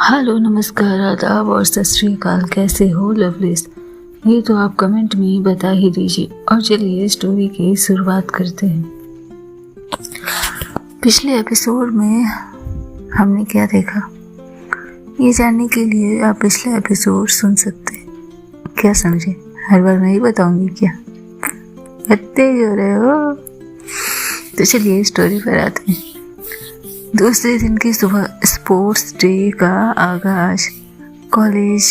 Hello, नमस्कार, आदाब और सत श्री अकाल। कैसे हो लवलीज? ये तो आप कमेंट में बता ही दीजिए। और चलिए स्टोरी की शुरुआत करते हैं। पिछले एपिसोड में हमने क्या देखा, ये जानने के लिए आप पिछला एपिसोड सुन सकते हैं। क्या समझे? हर बार मैं ही बताऊंगी क्या? बत्ते हो रहे हो? तो चलिए स्टोरी पर आते हैं। दूसरे दिन की सुबह स्पोर्ट्स डे का आगाज कॉलेज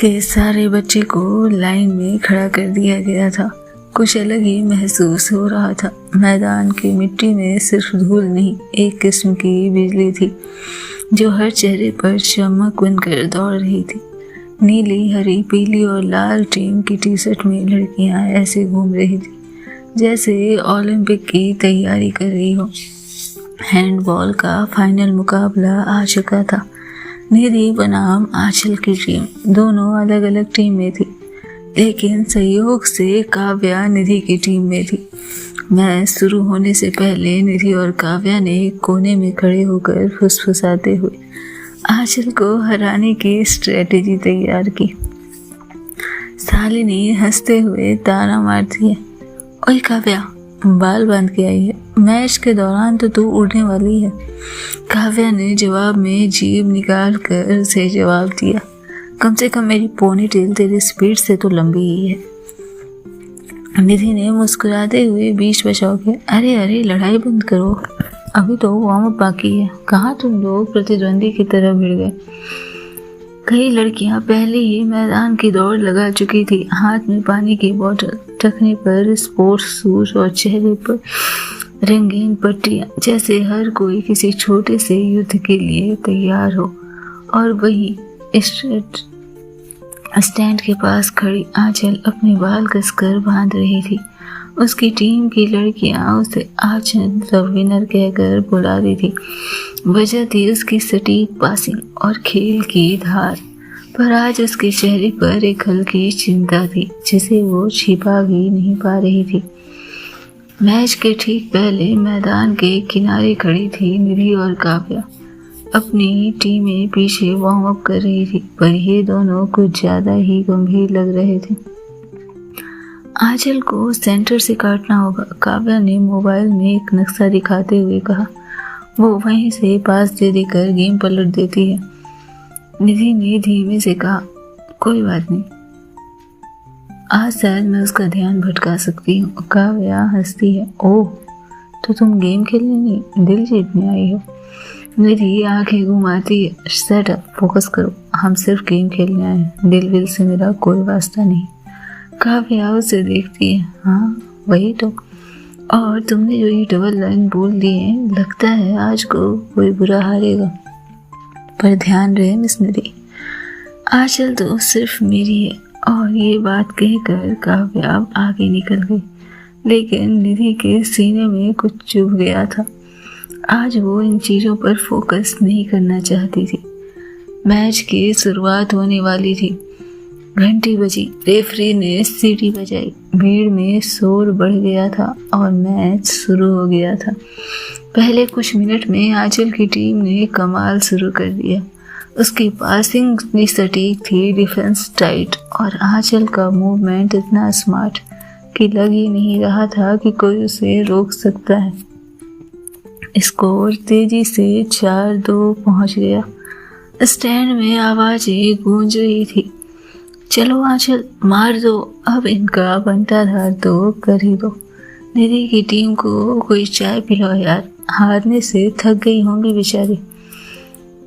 के सारे बच्चे को लाइन में खड़ा कर दिया गया था। कुछ अलग ही महसूस हो रहा था। मैदान की मिट्टी में सिर्फ धूल नहीं, एक किस्म की बिजली थी जो हर चेहरे पर चमक बनकर दौड़ रही थी। नीली, हरी, पीली और लाल टीम की टी शर्ट में लड़कियां ऐसे घूम रही थी जैसे ओलंपिक की तैयारी कर रही हो। हैंडबॉल का फाइनल मुकाबला आ चुका था। निधि बनाम आंचल की टीम दोनों अलग अलग टीम में थी, लेकिन संयोग से काव्या निधि की टीम में थी। मैच शुरू होने से पहले निधि और काव्या ने कोने में खड़े होकर फुसफुसाते हुए आंचल को हराने की स्ट्रेटेजी तैयार की। शालिनी हंसते हुए ताना मारती है, ओए काव्या, बाल बांध के आई है, मैच के दौरान तो तू उड़ने वाली है। काव्या ने जवाब में जीभ निकाल कर उसे जवाब दिया, कम से कम मेरी पोनी टेल तेरी स्पीड से तो लंबी ही है। निधि ने मुस्कुराते हुए बीच बचाव के, अरे लड़ाई बंद करो, अभी तो वार्म अप बाकी है। कहाँ तुम लोग प्रतिद्वंदी की तरह भिड़ गए। कई लड़कियां पहले ही मैदान की दौड़ लगा चुकी थी। हाथ में पानी की बोतल, टखने पर स्पोर्ट्स शूज और चेहरे पर रंगीन पट्टियां, जैसे हर कोई किसी छोटे से युद्ध के लिए तैयार हो। और वही स्टैंड के पास खड़ी आंचल अपने बाल कसकर बांध रही थी। उसकी टीम की लड़कियां उसे आंचल द विनर कहकर बुला रही थी। वजह थी उसकी सटीक पासिंग और खेल की धार। पर आज उसके चेहरे पर एक हल्की चिंता थी जिसे वो छिपा भी नहीं पा रही थी। मैच के ठीक पहले मैदान के किनारे खड़ी थी निधि और काव्या। अपनी टीमें पीछे वार्म अप कर रही थी, पर ये दोनों कुछ ज्यादा ही गंभीर लग रहे थे। आंचल को सेंटर से काटना होगा, काव्या ने मोबाइल में एक नक्शा दिखाते हुए कहा। वो वहीं से पास दे देकर गेम पलट देती है। निधि ने धीमे से कहा, कोई बात नहीं, आज शायद मैं उसका ध्यान भटका सकती हूँ। काव्या हंसती है, ओह, तो तुम गेम खेलने नहीं, दिल जीतने आई हो। निधि आंखें घुमाती है, सेट अप, फोकस करो, हम सिर्फ गेम खेलने आए हैं, दिल विल से मेरा कोई वास्ता नहीं। काव्या उसे देखती है, हाँ वही तो। और तुमने जो ये डबल लाइन बोल दिए, लगता है आज को कोई बुरा हारेगा, पर ध्यान रहे मिस निधि, आंचल तो सिर्फ मेरी है। और ये बात कहकर काव्या आगे निकल गई, लेकिन निधि के सीने में कुछ चुभ गया था। आज वो इन चीज़ों पर फोकस नहीं करना चाहती थी। मैच की शुरुआत होने वाली थी। घंटी बजी, रेफरी ने सीटी बजाई, भीड़ में शोर बढ़ गया था और मैच शुरू हो गया था। पहले कुछ मिनट में आंचल की टीम ने कमाल शुरू कर दिया। उसकी पासिंग भी सटीक थी, डिफेंस टाइट, और आंचल का मूवमेंट इतना स्मार्ट कि लग ही नहीं रहा था कि कोई उसे रोक सकता है। स्कोर तेजी से 4-2 पहुंच गया। स्टैंड में आवाजें गूंज रही थी, चलो आंचल, मार दो, अब इनका बंटाधार तो कर ही दो। निधि की टीम को कोई चाय पिलाओ यार, हारने से थक गई होंगी बेचारी।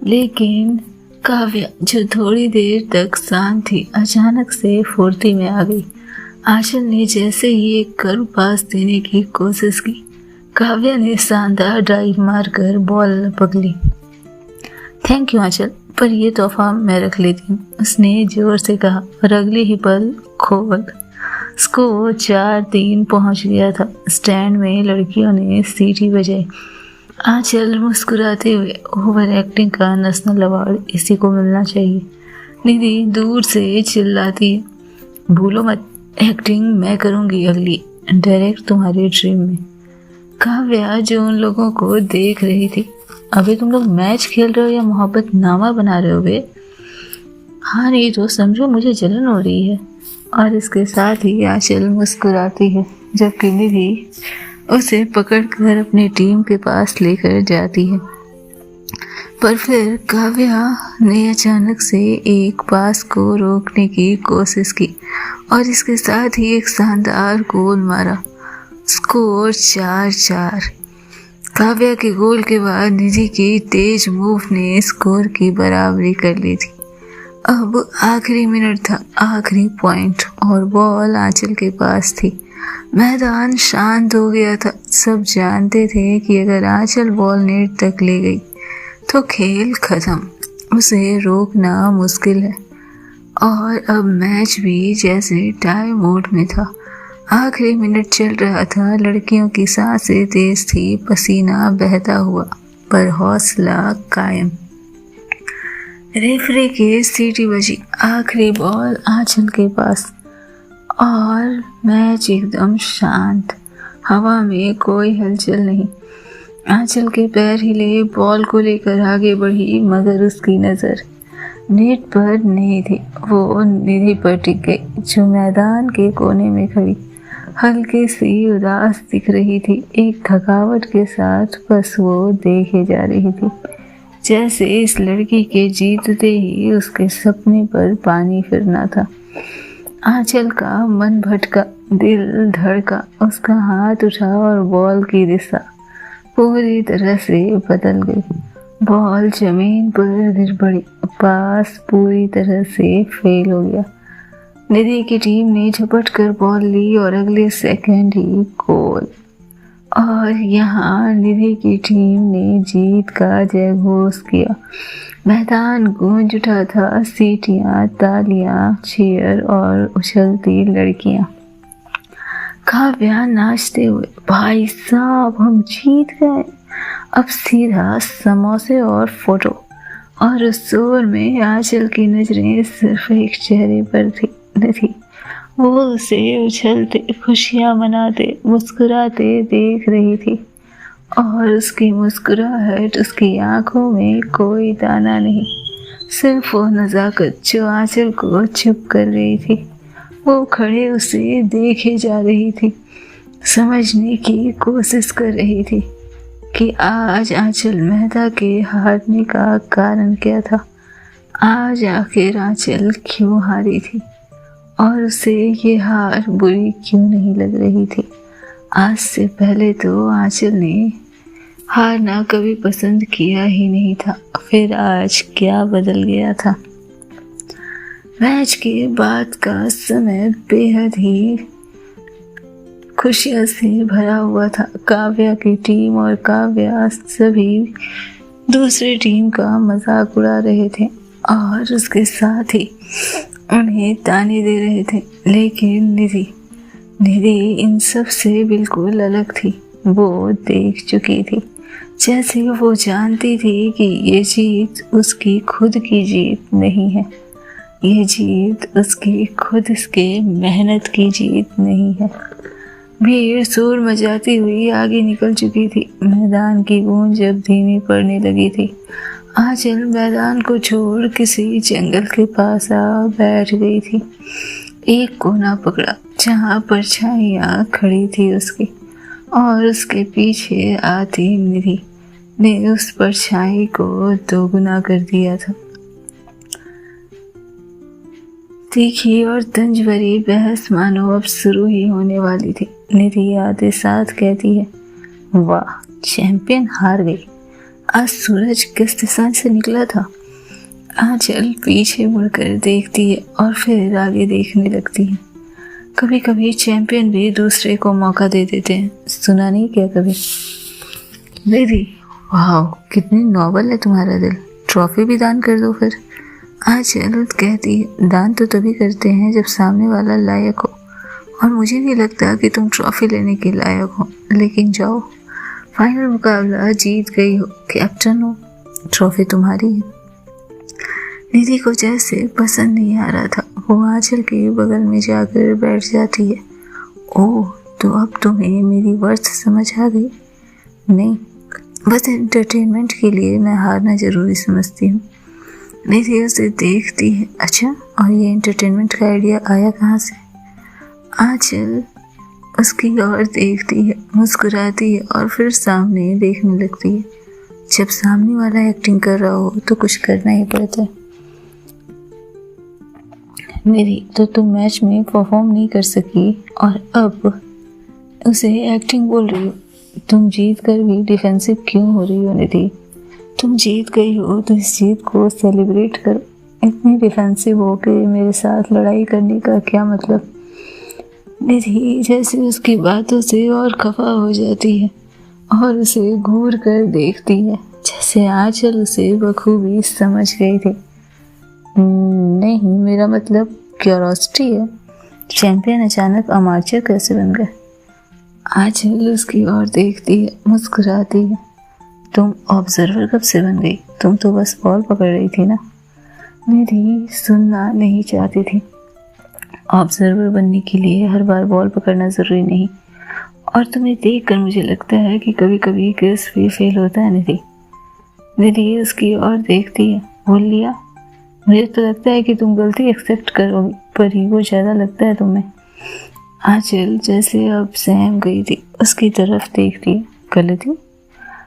लेकिन काव्या, जो थोड़ी देर तक शांत थी, अचानक से फुर्ती में आ गई। आंचल ने जैसे ही एक कर्व पास देने की कोशिश की, काव्या ने शानदार ड्राइव मारकर बॉल पकड़ी। थैंक यू आंचल, पर ये तोहफा मैं रख लेती हूँ, उसने जोर से कहा, और अगले ही पल खोल। स्कोर 4-3 पहुंच गया था। स्टैंड में लड़कियों ने सीटी बजाई। आंचल मुस्कुराते हुए, ओवर एक्टिंग का नेशनल अवार्ड इसी को मिलना चाहिए। निधि दूर से चिल्लाती है, भूलो मत, एक्टिंग मैं करूँगी अगली, डायरेक्ट तुम्हारे ड्रीम में। काव्या जो उन लोगों को देख रही थी, अभी तुम लोग मैच खेल रहे हो या मोहब्बत नामा बना रहे हो बे? हाँ नहीं तो समझो मुझे जलन हो रही है। और इसके साथ ही आंचल मुस्कुराती है जबकि निधि उसे पकड़कर अपनी टीम के पास लेकर जाती है। पर फिर काव्या ने अचानक से एक पास को रोकने की कोशिश की और इसके साथ ही एक शानदार गोल मारा। स्कोर 4-4। काव्या के गोल के बाद निधि की तेज मूव ने स्कोर की बराबरी कर ली थी। अब आखिरी मिनट था, आखिरी पॉइंट और बॉल आंचल के पास थी। मैदान शांत हो गया था। सब जानते थे कि अगर आंचल बॉल नेट तक ले गई तो खेल खत्म, उसे रोकना मुश्किल है। और अब मैच भी जैसे टाई मोड में था। आखिरी मिनट चल रहा था, लड़कियों की सांसें तेज थी, पसीना बहता हुआ, पर हौसला कायम। रेफरी की सीटी बजी, आखिरी बॉल आंचल के पास और मैच एकदम शांत। हवा में कोई हलचल नहीं। आंचल के पैर हिले, बॉल को लेकर आगे बढ़ी, मगर उसकी नज़र नेट पर नहीं थी। वो निधि पर टिक गई जो मैदान के कोने में खड़ी हल्की सी उदास दिख रही थी, एक थकावट के साथ। बस वो देखे जा रही थी जैसे इस लड़की के जीतते ही उसके सपने पर पानी फिरना था। आंचल का मन भटका, दिल धड़का, उसका हाथ उठा और बॉल की दिशा पूरी तरह से बदल गई। बॉल जमीन पर गिर पड़ी, पास पूरी तरह से फेल हो गया। निधि की टीम ने झपट कर बॉल ली और अगले सेकंड ही गोल। और यहाँ निधि की टीम ने जीत का जयघोष किया। मैदान गूंज उठा था, सीटियाँ, तालियां, चीयर और उछलती लड़कियां। काव्या नाचते हुए, भाई साहब हम जीत गए, अब सीधा समोसे और फोटो। और उस शोर में आंचल की नजरें सिर्फ एक चेहरे पर थी। वो उसे उछलते, खुशियाँ मनाते, मुस्कुराते देख रही थी और उसकी मुस्कुराहट, उसकी आंखों में कोई दाना नहीं, सिर्फ वो नज़ाकत जो आंचल को चुप कर रही थी। वो खड़े उसे देखे जा रही थी, समझने की कोशिश कर रही थी कि आज आंचल मेहता के हारने का कारण क्या था। आज आखिर आंचल क्यों हारी थी और उसे ये हार बुरी क्यों नहीं लग रही थी। आज से पहले तो आंचल ने हारना कभी पसंद किया ही नहीं था, फिर आज क्या बदल गया था। मैच के बाद का समय बेहद ही खुशियों से भरा हुआ था। काव्या की टीम और काव्या सभी दूसरी टीम का मजाक उड़ा रहे थे और उसके साथ ही उन्हें ताने दे रहे थे। लेकिन निधि इन सब से बिल्कुल अलग थी। वो देख चुकी थी, जैसे वो जानती थी कि ये जीत उसकी खुद की जीत नहीं है, ये जीत उसकी खुद के मेहनत की जीत नहीं है। भीड़ शोर मचाती हुई आगे निकल चुकी थी। मैदान की गूंज अब धीमी पड़ने लगी थी। आंचल मैदान को छोड़ किसी जंगल के पास आ बैठ गई थी। एक कोना पकड़ा जहाँ परछाइयाँ खड़ी थी उसकी, और उसके पीछे आती निधि ने उस परछाई को दोगुना कर दिया था। तीखी और तंज भरी बहस मानो अब शुरू ही होने वाली थी। निधि आते साथ कहती है, वाह चैंपियन हार गई, आज सूरज किस दिशा से निकला था। आंचल पीछे मुड़कर देखती है और फिर आगे देखने लगती है। कभी कभी चैंपियन भी दूसरे को मौका दे देते हैं, सुना नहीं क्या कभी। निधि, वाह कितनी नॉबल है तुम्हारा दिल, ट्रॉफी भी दान कर दो फिर। आंचल कहती है, दान तो तभी करते हैं जब सामने वाला लायक हो, और मुझे नहीं लगता कि तुम ट्रॉफी लेने के लायक हो। लेकिन जाओ, फाइनल मुकाबला जीत गई हो, कैप्टन हो, ट्रॉफी तुम्हारी है। निधि को जैसे पसंद नहीं आ रहा था, वो आंचल के बगल में जाकर बैठ जाती है। ओह, तो अब तुम्हें मेरी वर्थ समझ आ गई? नहीं, बस एंटरटेनमेंट के लिए मैं हारना ज़रूरी समझती हूँ। निधि उसे देखती है। अच्छा, और ये एंटरटेनमेंट का आइडिया आया कहाँ से? आंचल उसकी ओर देखती है, मुस्कुराती है और फिर सामने देखने लगती है। जब सामने वाला एक्टिंग कर रहा हो तो कुछ करना ही पड़ता है। निधि, तो तुम मैच में परफॉर्म नहीं कर सकी और अब उसे एक्टिंग बोल रही हो। तुम जीत कर भी डिफेंसिव क्यों हो रही हो निधि? तुम जीत गई हो तो इस जीत को सेलिब्रेट करो। इतनी डिफेंसिव हो के मेरे साथ लड़ाई करने का क्या मतलब? निधि जैसे उसकी बातों से और खफा हो जाती है और उसे घूर कर देखती है, जैसे आंचल उसे बखूबी समझ गई थी। नहीं, मेरा मतलब क्यूरोसिटी है। चैंपियन अचानक अमाचर कैसे बन गए? आंचल उसकी ओर देखती है, मुस्कुराती है। तुम ऑब्जर्वर कब से बन गई? तुम तो बस बॉल पकड़ रही थी ना। निधि सुनना नहीं चाहती थी। ऑब्जर्वर बनने के लिए हर बार बॉल पकड़ना ज़रूरी नहीं, और तुम्हें देखकर मुझे लगता है कि कभी कभी गेस भी फेल होता है। निधि उसकी ओर देखती है। बोल लिया? मुझे तो लगता है कि तुम गलती एक्सेप्ट करोगी, पर ईगो ज़्यादा लगता है तुम्हें। आंचल जैसे अब सहम गई थी, उसकी तरफ देखती है। गलती?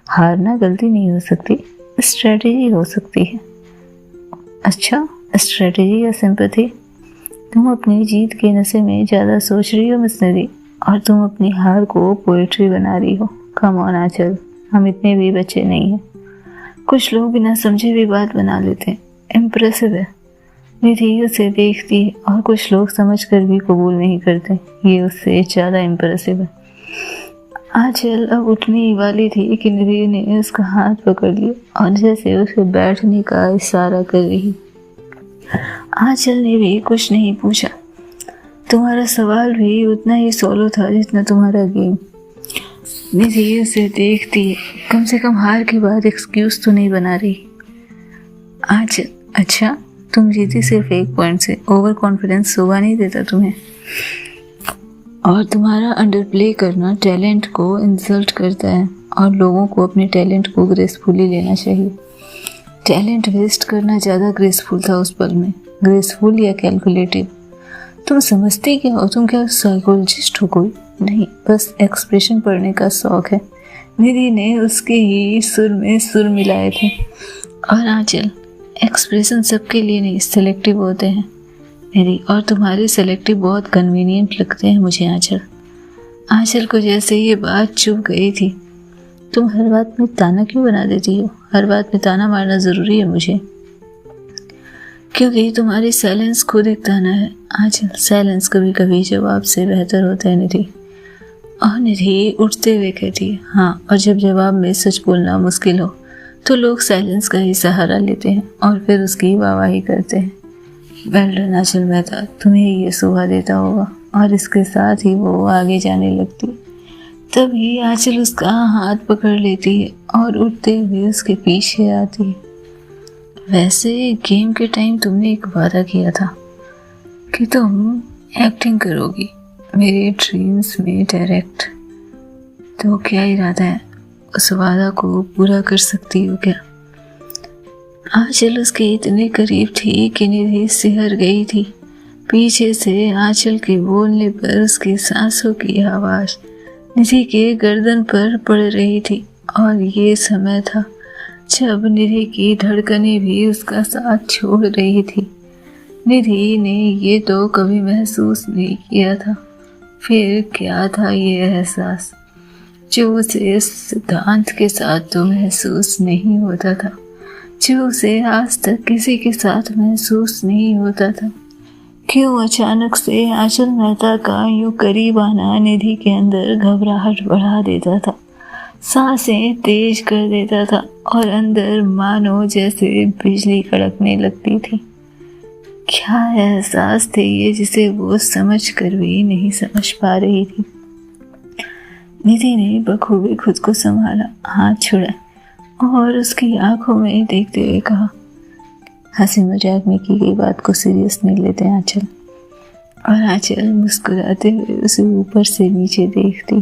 हारना गलती नहीं हो सकती, स्ट्रेटेजी हो सकती है। अच्छा, स्ट्रेटेजी या सिंपैथी? तुम अपनी जीत के नशे में ज़्यादा सोच रही हो मिस निधि, और तुम अपनी हार को पोएट्री बना रही हो। कम ऑन आंचल, हम इतने भी बच्चे नहीं हैं। कुछ लोग बिना समझे भी बात बना लेते हैं। इम्प्रेसिव है। निधि उसे देखती है। और कुछ लोग समझ कर भी कबूल नहीं करते। ये उससे ज़्यादा इम्प्रेसिव है। आंचल अब उठने ही वाली थी कि निधि ने उसका हाथ पकड़ लिया और जैसे उसे बैठने का इशारा कर रही। आंचल ने भी कुछ नहीं पूछा। तुम्हारा सवाल भी उतना ही सोलो था जितना तुम्हारा गेम। निधि उसे देखती है। कम से कम हार के बाद एक्सक्यूज तो नहीं बना रही। आंचल, अच्छा, तुम जीती सिर्फ 1 पॉइंट से। ओवर कॉन्फिडेंस शोभा नहीं देता तुम्हें, और तुम्हारा अंडर प्ले करना टैलेंट को इंसल्ट करता है, और लोगों को अपने टैलेंट को ग्रेसफुली लेना चाहिए। टैलेंट वेस्ट करना ज़्यादा ग्रेसफुल था उस पल में। ग्रेसफुल या कैलकुलेटिव? तुम समझते क्या हो? तुम क्या साइकोलॉजिस्ट हो कोई? नहीं, बस एक्सप्रेशन पढ़ने का शौक है। निधि ने उसके ही सुर में सुर मिलाए थे। और आंचल, एक्सप्रेशन सबके लिए नहीं, सेलेक्टिव होते हैं निधि, और तुम्हारे सेलेक्टिव बहुत कन्वीनियंट लगते हैं मुझे। आंचल को जैसे ये बात चुभ गई थी। तुम हर बात में ताना क्यों बना देती हो? हर बात में ताना मारना ज़रूरी है मुझे? क्योंकि तुम्हारी साइलेंस खुद एक ताना है। आंचल, साइलेंस कभी कभी जवाब से बेहतर होता है निधि। और निधि उठते हुए कहती है, हाँ, और जब जवाब में सच बोलना मुश्किल हो तो लोग साइलेंस का ही सहारा लेते हैं और फिर उसकी वाहवाही करते हैं। वेल डन आंचल मेहता, तुम्हें ये शोभा देता होगा। और इसके साथ ही वो आगे जाने लगती। तभी आंचल उसका हाथ पकड़ लेती है और उठते हुए उसके पीछे आती है। वैसे गेम के टाइम तुमने एक वादा किया था कि तुम एक्टिंग करोगी मेरे ड्रीम्स में डायरेक्ट, तो क्या इरादा है? उस वादा को पूरा कर सकती हो क्या? आंचल उसके इतने करीब थी कि निधि सिहर गई थी। पीछे से आंचल के बोलने पर उसकी सांसों की आवाज़ निधि के गर्दन पर पड़ रही थी, और ये समय था जब निधि की धड़कनें भी उसका साथ छोड़ रही थी। निधि ने ये तो कभी महसूस नहीं किया था। फिर क्या था ये एहसास जो उसे सिद्धांत के साथ तो महसूस नहीं होता था, जो उसे आज तक किसी के साथ महसूस नहीं होता था? क्यों अचानक से आंचल मेहता का यूं करीब आना निधि के अंदर घबराहट बढ़ा देता था, सांसें तेज कर देता था, और अंदर मानो जैसे बिजली कड़कने लगती थी? क्या एहसास थे ये जिसे वो समझ कर भी नहीं समझ पा रही थी? निधि ने बखूबी खुद को संभाला, हाथ छुड़ा और उसकी आंखों में देखते हुए कहा, हंसी मजाक में की गई बात को सीरियस नहीं लेते आंचल। और आंचल मुस्कुराते हुए उसे ऊपर से नीचे देखती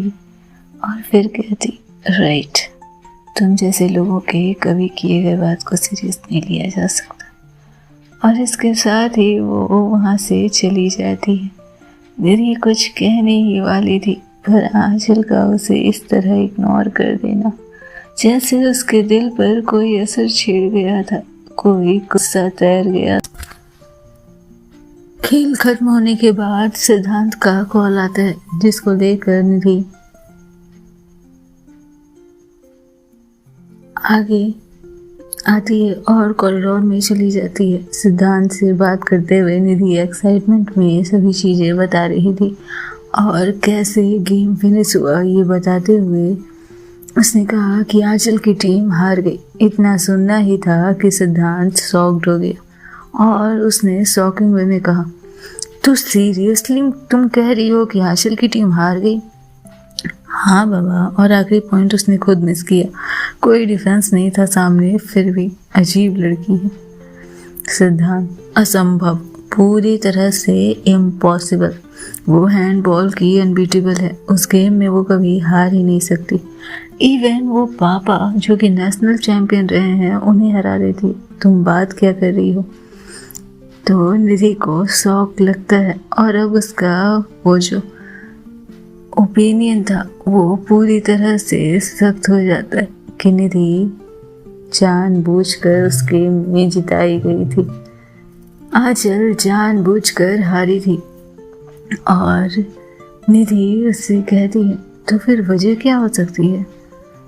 और फिर कहती, राइट, तुम जैसे लोगों के कभी किए गए बात को सीरियस नहीं लिया जा सकता। और इसके साथ ही वो वहाँ से चली जाती है। निधि कुछ कहने ही वाली थी, पर आंचल का उसे इस तरह इग्नोर कर देना जैसे उसके दिल पर कोई असर छिड़ गया था, कोई गुस्सा तैर गया। खेल खत्म होने के बाद सिद्धांत का कॉल आता है, जिसको लेकर निधि आगे आती है और कॉरिडोर में चली जाती है। सिद्धांत से बात करते हुए निधि एक्साइटमेंट में सभी चीज़ें बता रही थी और कैसे गेम फिनिश हुआ ये बताते हुए उसने कहा कि आंचल की टीम हार गई। इतना सुनना ही था कि सिद्धांत शॉक्ड हो गया और उसने शॉकिंग वे में कहा, तो सीरियसली तुम कह रही हो कि आंचल की टीम हार गई? हाँ बाबा, और आखिरी पॉइंट उसने खुद मिस किया। कोई डिफेंस नहीं था सामने, फिर भी अजीब लड़की है। सिद्धांत, असंभव, पूरी तरह से इम्पॉसिबल। वो हैंडबॉल की अनबीटेबल है, उस गेम में वो कभी हार ही नहीं सकती। इवन वो पापा जो कि नेशनल चैंपियन रहे हैं उन्हें हरा देती। तुम बात क्या कर रही हो? तो निधि को शौक लगता है और अब उसका वो जो ओपिनियन था वो पूरी तरह से सख्त हो जाता है कि निधि जानबूझकर उस गेम में जिताई गई थी। आंचल जानबूझकर हारी थी और निधि उससे कहती है, तो फिर वजह क्या हो सकती है?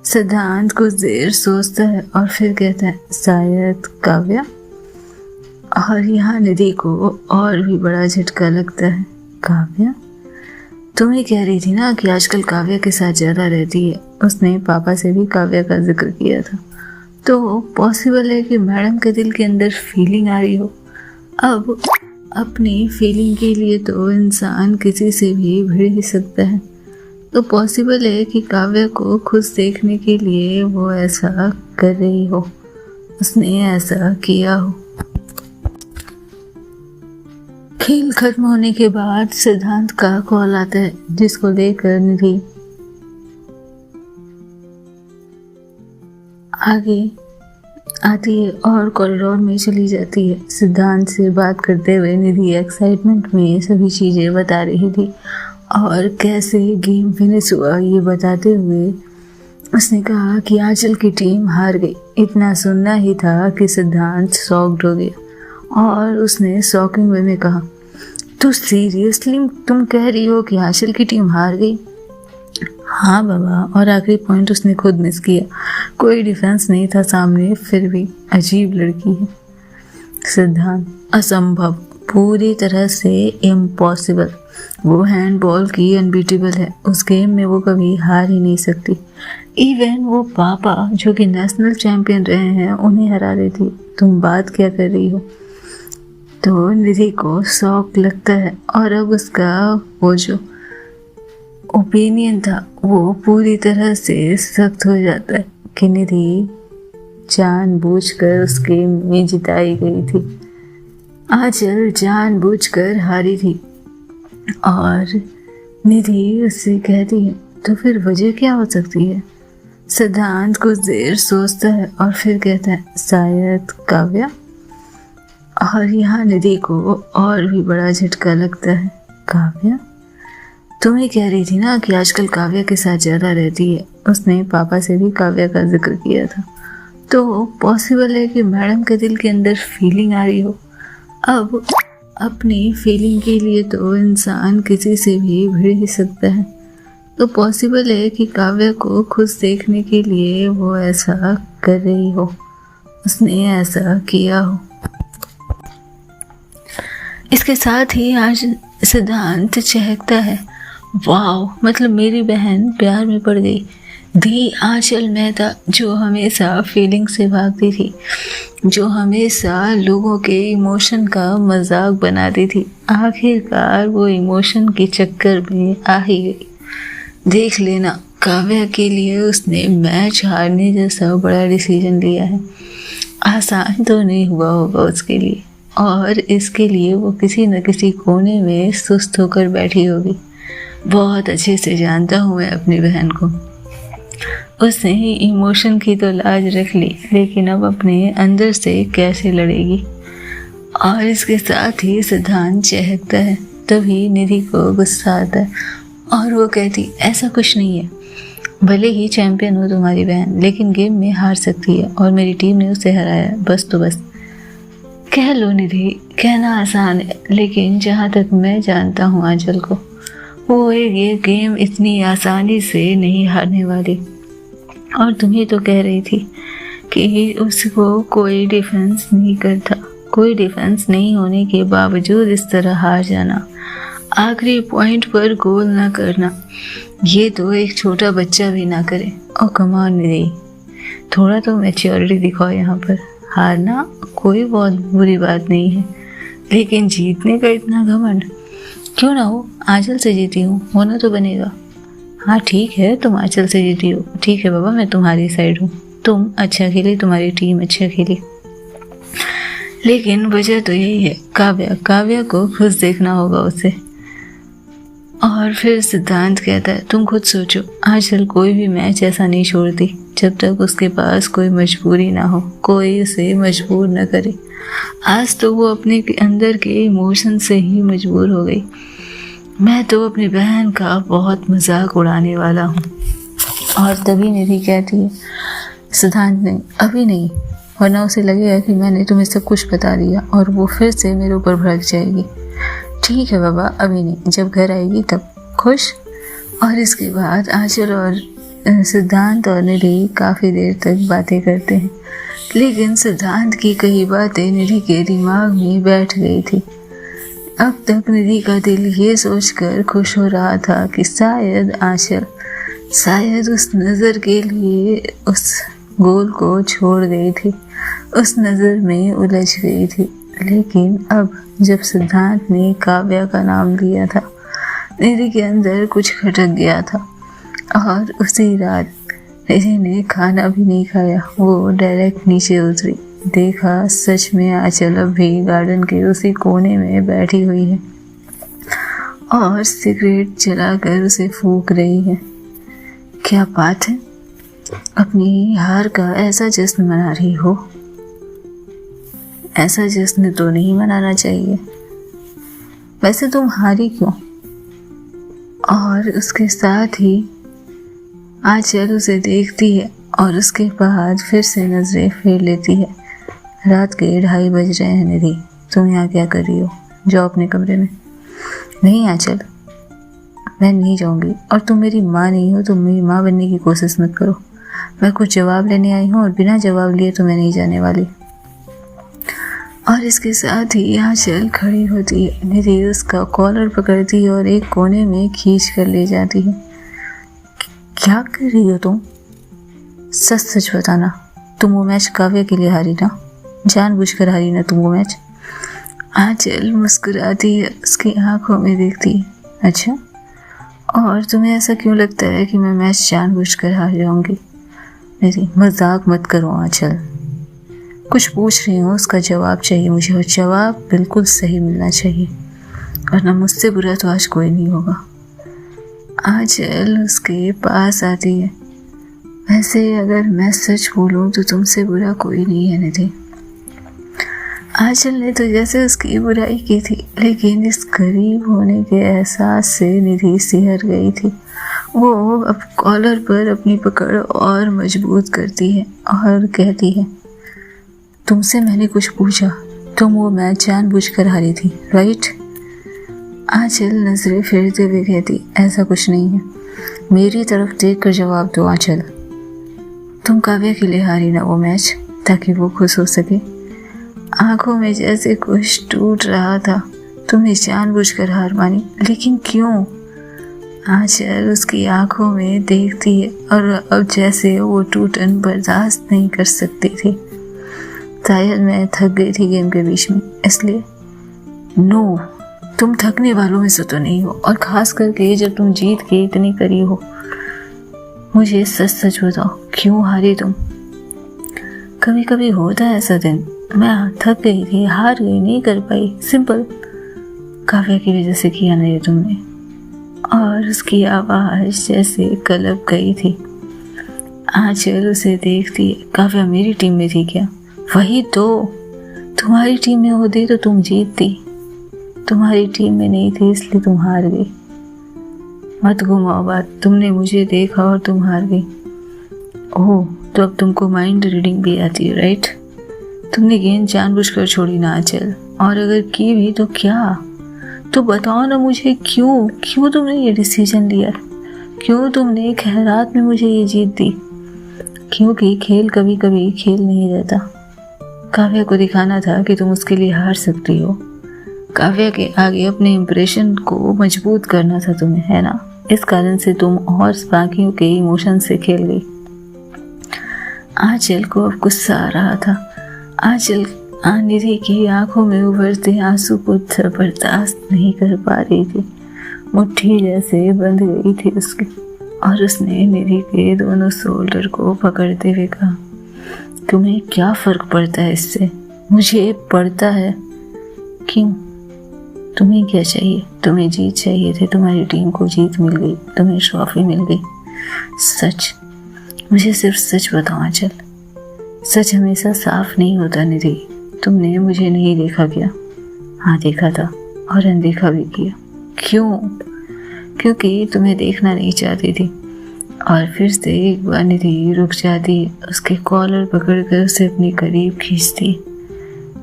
सिद्धांत कुछ देर सोचता है और फिर कहता है, शायद काव्या। और यहाँ निधि को और भी बड़ा झटका लगता है। काव्या? तुम ही कह रही थी ना कि आजकल काव्या के साथ ज़्यादा रहती है। उसने पापा से भी काव्या का जिक्र किया था। तो पॉसिबल है कि मैडम के दिल के अंदर फीलिंग आ रही हो। अब अपनी फीलिंग के लिए तो इंसान किसी से भी भिड़ ही सकता है। तो पॉसिबल है कि काव्या को खुश देखने के लिए वो ऐसा कर रही हो, उसने ऐसा किया हो। खेल खत्म होने के बाद सिद्धांत का कॉल आता है, जिसको लेकर निधि आगे आती है और कॉरिडोर में चली जाती है। सिद्धांत से बात करते हुए निधि एक्साइटमेंट में सभी चीज़ें बता रही थी और कैसे गेम फिनिश हुआ ये बताते हुए उसने कहा कि आंचल की टीम हार गई। इतना सुनना ही था कि सिद्धांत शॉक्ड हो गया और उसने शॉकिंग वे में कहा, तो सीरियसली तुम कह रही हो कि आंचल की टीम हार गई? हाँ बाबा, और आखिरी पॉइंट उसने खुद मिस किया। कोई डिफेंस नहीं था सामने, फिर भी अजीब लड़की है। सिद्धांत, असंभव, पूरी तरह से इम्पॉसिबल। वो हैंडबॉल की अनबीटेबल है, उस गेम में वो कभी हार ही नहीं सकती। इवन वो पापा जो कि नेशनल चैंपियन रहे हैं उन्हें हरा देती। तुम बात क्या कर रही हो? तो निधि को शौक लगता है और अब उसका वो जो ओपिनियन था वो पूरी तरह से सख्त हो जाता है कि निधि जानबूझकर उस गेम में जिताई गई थी। आंचल जानबूझकर हारी थी और निधि उससे कहती है, तो फिर वजह क्या हो सकती है? सिद्धांत कुछ देर सोचता है और फिर कहता है, शायद काव्या। और यहाँ निधि को और भी बड़ा झटका लगता है। काव्या? तुम ही कह रही थी ना कि आजकल काव्या के साथ ज़्यादा रहती है। उसने पापा से भी काव्या का जिक्र किया था। तो पॉसिबल है कि मैडम के दिल के अंदर फीलिंग आ रही हो। अब अपनी फीलिंग के लिए तो इंसान किसी से भी भिड़ ही सकता है। तो पॉसिबल है कि काव्या को खुश देखने के लिए वो ऐसा कर रही हो, उसने ऐसा किया हो। इसके साथ ही आज सिद्धांत चहकता है, वाह, मतलब मेरी बहन प्यार में पड़ गई। दी आंचल मेहता जो हमेशा फीलिंग से भागती थी, जो हमेशा लोगों के इमोशन का मजाक बनाती थी, आखिरकार वो इमोशन के चक्कर में आ ही गई। देख लेना, काव्या के लिए उसने मैच हारने जैसा बड़ा डिसीजन लिया है। आसान तो नहीं हुआ होगा उसके लिए, और इसके लिए वो किसी न किसी कोने में सुस्त होकर बैठी होगी। बहुत अच्छे से जानता हूँ मैं अपनी बहन को। उसने ही इमोशन की तो लाज रख ली, लेकिन अब अपने अंदर से कैसे लड़ेगी। और इसके साथ ही सिद्धांत चहकता है। तभी निधि को गुस्सा आता है और वो कहती, ऐसा कुछ नहीं है, भले ही चैंपियन हो तुम्हारी बहन, लेकिन गेम में हार सकती है और मेरी टीम ने उसे हराया, बस तो बस। कह लो निधि, कहना आसान है, लेकिन जहाँ तक मैं जानता हूँ आंचल को, वो ये गेम इतनी आसानी से नहीं हारने वाली। और तुम्हें तो कह रही थी कि उसको कोई डिफेंस नहीं करता। कोई डिफेंस नहीं होने के बावजूद इस तरह हार जाना, आखिरी पॉइंट पर गोल ना करना, ये तो एक छोटा बच्चा भी ना करे। और कमान निधि, थोड़ा तो मैच्योरिटी दिखाओ यहाँ पर। हारना कोई बहुत बुरी बात नहीं है, लेकिन जीतने का इतना घमंड क्यों ना हो। आंचल से जीती हूँ, होना तो बनेगा। हाँ ठीक है, तुम आंचल से जीती हो, ठीक है बाबा, मैं तुम्हारी साइड हूँ। तुम अच्छा खेली, तुम्हारी टीम अच्छा खेली, लेकिन वजह तो यही है, काव्या को खुश देखना होगा उसे। और फिर सिद्धांत कहता है, तुम खुद सोचो, आंचल कोई भी मैच ऐसा नहीं छोड़ती जब तक उसके पास कोई मजबूरी ना हो, कोई उसे मजबूर न करे। आज तो वो अपने अंदर के इमोशन से ही मजबूर हो गई। मैं तो अपनी बहन का बहुत मजाक उड़ाने वाला हूँ। और तभी निधि कहती है, सिद्धांत नहीं, अभी नहीं, वरना उसे लगेगा कि मैंने तुम्हें सब कुछ बता दिया और वो फिर से मेरे ऊपर भड़क जाएगी। ठीक है बाबा, अभी नहीं, जब घर आएगी तब। खुश। और इसके बाद आंचल और सिद्धांत और निधि काफ़ी देर तक बातें करते हैं, लेकिन सिद्धांत की कई बातें निधि के दिमाग में बैठ गई थी। अब तक निधि का दिल ये सोचकर खुश हो रहा था कि शायद आंचल उस नज़र के लिए उस गोल को छोड़ गई थी, उस नज़र में उलझ गई थी। लेकिन अब जब सिद्धांत ने काव्या का नाम लिया था, निधि के अंदर कुछ खटक गया था। और उसी रात निधि ने खाना भी नहीं खाया, वो डायरेक्ट नीचे उतरी। देखा सच में आंचल अब भी गार्डन के उसी कोने में बैठी हुई है और सिगरेट जलाकर उसे फूंक रही है। क्या बात है, अपनी हार का ऐसा जश्न मना रही हो? ऐसा जश्न तो नहीं मनाना चाहिए। वैसे तुम हारी क्यों? और उसके साथ ही आंचल उसे देखती है और उसके बाद फिर से नजरें फेर लेती है। रात के 2:30 बज रहे हैं। निधि, तुम यहाँ क्या कर रही हो? जाओ अपने कमरे में। नहीं आंचल, मैं नहीं जाऊँगी। और तुम मेरी माँ नहीं हो, तुम मेरी माँ बनने की कोशिश मत करो। मैं कुछ जवाब लेने आई हूँ और बिना जवाब लिए तो मैं नहीं जाने वाली। और इसके साथ ही आंचल खड़ी होती है। निधि उसका कॉलर पकड़ती है और एक कोने में खींच कर ले जाती है। क्या कर रही हो तुम? सच सच बताना, तुम वो मैच काव्या के लिए हारी ना? जानबूझकर हारी ना तुम वो मैच? आंचल मुस्कुराती है, उसकी आंखों में देखती है। अच्छा, और तुम्हें ऐसा क्यों लगता है कि मैं मैच जानबूझकर हार जाऊंगी? मेरी मजाक मत करो आंचल। कुछ पूछ रही हूँ, उसका जवाब चाहिए मुझे, और जवाब बिल्कुल सही मिलना चाहिए, वरना मुझसे बुरा तो आज कोई नहीं होगा। आंचल उसके पास आती है। वैसे अगर मैं सच बोलूँ तो तुमसे बुरा कोई नहीं है निधि। आंचल ने तो जैसे उसकी बुराई की थी, लेकिन इस गरीब होने के एहसास से निधि सिहर गई थी। वो अब कॉलर पर अपनी पकड़ और मजबूत करती है और कहती है, तुमसे मैंने कुछ पूछा, तुम वो मैच जानबूझकर हारी थी, राइट? आंचल नजरें फेरते हुए कहती, ऐसा कुछ नहीं है। मेरी तरफ देख कर जवाब दो आंचल। तुम काव्या के लिए हारी ना वो मैच, ताकि वो खुश हो सके। आंखों में जैसे कुछ टूट रहा था। तुमने जानबूझकर हार मानी, लेकिन क्यों? आंचल उसकी आंखों में देखती है और अब जैसे वो टूटन बर्दाश्त नहीं कर सकती थी। शायद मैं थक गई थी गेम के बीच में, इसलिए। नो, तुम थकने वालों में से तो नहीं हो, और खास करके जब तुम जीत के इतनी करीब हो। मुझे सच सच बताओ, क्यों हारी तुम? कभी कभी होता है ऐसा दिन, मैं थक गई थी, हार गई, नहीं कर पाई, सिंपल। काव्या की वजह से किया नहीं तुमने। और उसकी आवाज़ जैसे कलप गई थी। आंचल उसे देखती है। काव्या मेरी टीम में थी क्या? वही तो, तुम्हारी टीम में होती तो तुम जीतती। तुम्हारी टीम में नहीं थी इसलिए तुम हार गई। मत घुमाओ बात, तुमने मुझे देखा और तुम हार गई। ओह, तो अब तुमको माइंड रीडिंग भी आती है, राइट? तुमने गेंद जानबूझकर छोड़ी ना आंचल, और अगर की भी तो क्या? तो बताओ ना मुझे, क्यों तुमने ये डिसीजन लिया? क्यों तुमने खैरात में मुझे ये जीत दी? क्योंकि खेल कभी कभी खेल नहीं रहता। काव्या को दिखाना था कि तुम उसके लिए हार सकती हो। काव्या के आगे अपने इम्प्रेशन को मजबूत करना था तुम्हें, है ना? इस कारण से तुम और बाकियों के इमोशन से खेल गई। आंचल को अब गुस्सा आ रहा था। आंचल निधि की आंखों में उभरते आंसू को बर्दाश्त नहीं कर पा रही थी। मुट्ठी जैसे बंध गई थी उसकी, और उसने निधि के दोनों शोल्डर को पकड़ते हुए कहा, तुम्हें क्या फर्क पड़ता है इससे? मुझे पड़ता है। क्यों? तुम्हें क्या चाहिए? तुम्हें जीत चाहिए थे, तुम्हारी टीम को जीत मिल गई, तुम्हें ट्रॉफी मिल गई। सच, मुझे सिर्फ सच बताओ आंचल। सच हमेशा साफ नहीं होता निधि। तुमने मुझे नहीं देखा क्या? हाँ देखा था, और अनदेखा भी किया। क्यों? क्योंकि तुम्हें देखना नहीं चाहती थी। और फिर से एक बार निधि रुक जाती, उसके कॉलर पकड़कर उसे अपने करीब खींचती।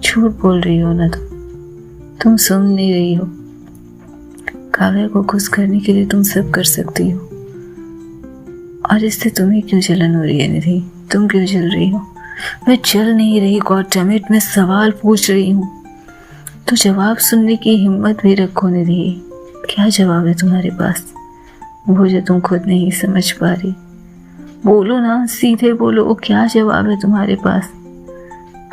झूठ बोल रही हो ना तुम सुन नहीं रही हो। काव्या को खुश करने के लिए तुम सब कर सकती हो, और इससे तुम्हें क्यों जलन हो रही है निधि? तुम क्यों जल रही हो? मैं जल नहीं रही गॉड डैम इट, मैं सवाल पूछ रही हूँ। तो जवाब सुनने की हिम्मत भी रखो निधि। क्या जवाब है तुम्हारे पास, वो जो तुम खुद नहीं समझ पा रही? बोलो ना, सीधे बोलो, क्या जवाब है तुम्हारे पास?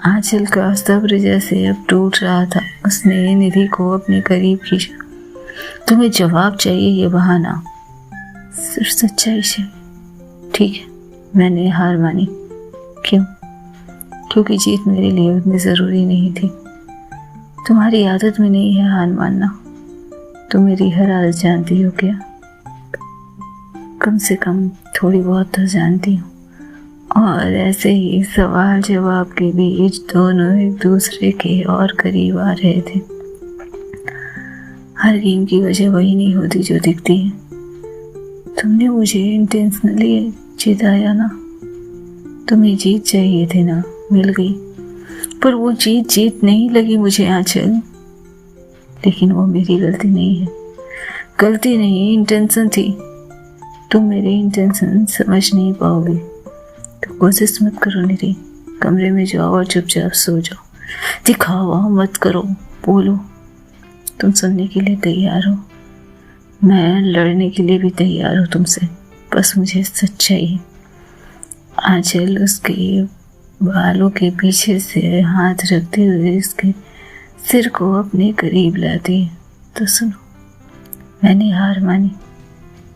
आंचल का सब्र जैसे अब टूट रहा था। उसने निधि को अपने करीब खींचा। तुम्हें जवाब चाहिए, ये बहाना? सिर्फ सच्चाई चाहिए। ठीक है, मैंने हार मानी। क्यों? क्योंकि जीत मेरे लिए उतनी ज़रूरी नहीं थी। तुम्हारी आदत में नहीं है हार मानना। तुम मेरी हर आदत जानती हो क्या? कम से कम थोड़ी बहुत तो जानती हूँ। और ऐसे ही सवाल जवाब के बीच दोनों एक दूसरे के और करीब आ रहे थे। हर गेम की वजह वही नहीं होती जो दिखती है। तुमने मुझे इंटेंशनली जिताया ना। तुम्हें जीत चाहिए थी ना, मिल गई। पर वो जीत नहीं लगी मुझे आंचल। लेकिन वो मेरी गलती नहीं है। गलती नहीं, इंटेंशन थी। तुम मेरे इंटेंशन समझ नहीं पाओगे तो कोशिश मत करो निधि। कमरे में जाओ और चुपचाप सो जाओ। दिखावा मत करो, बोलो। तुम सुनने के लिए तैयार हो, मैं लड़ने के लिए भी तैयार हूँ तुमसे। बस मुझे सच चाहिए। आंचल उसके बालों के पीछे से हाथ रखते हुए उसके सिर को अपने करीब लाती है। तो सुनो, मैंने हार मानी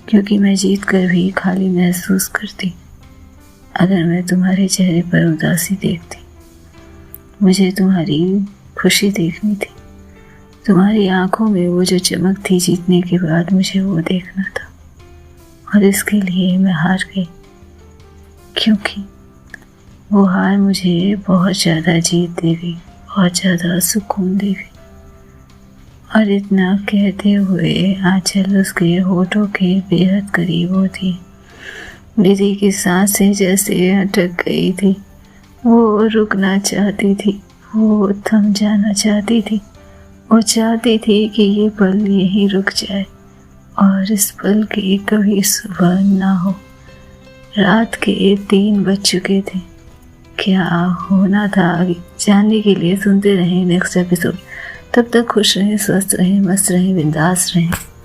क्योंकि मैं जीत कर भी खाली महसूस करती। अगर मैं तुम्हारे चेहरे पर उदासी देखती, मुझे तुम्हारी खुशी देखनी थी। तुम्हारी आंखों में वो जो चमक थी जीतने के बाद, मुझे वो देखना था। और इसके लिए मैं हार गई, क्योंकि वो हार मुझे बहुत ज़्यादा जीत देगी, बहुत ज़्यादा सुकून देगी। और इतना कहते हुए आंचल उसके होठों के बेहद करीब होती। निधि की सांसें जैसे अटक गई थी। वो रुकना चाहती थी, वो थम जाना चाहती थी। वो चाहती थी कि ये पल यहीं रुक जाए और इस पल की कभी सुबह ना हो। रात के 3 बज चुके थे। क्या होना था आगे जानने के लिए सुनते रहें नेक्स्ट एपिसोड। तब तक खुश रहें, स्वस्थ रहें, मस्त रहें, बिंदास रहें।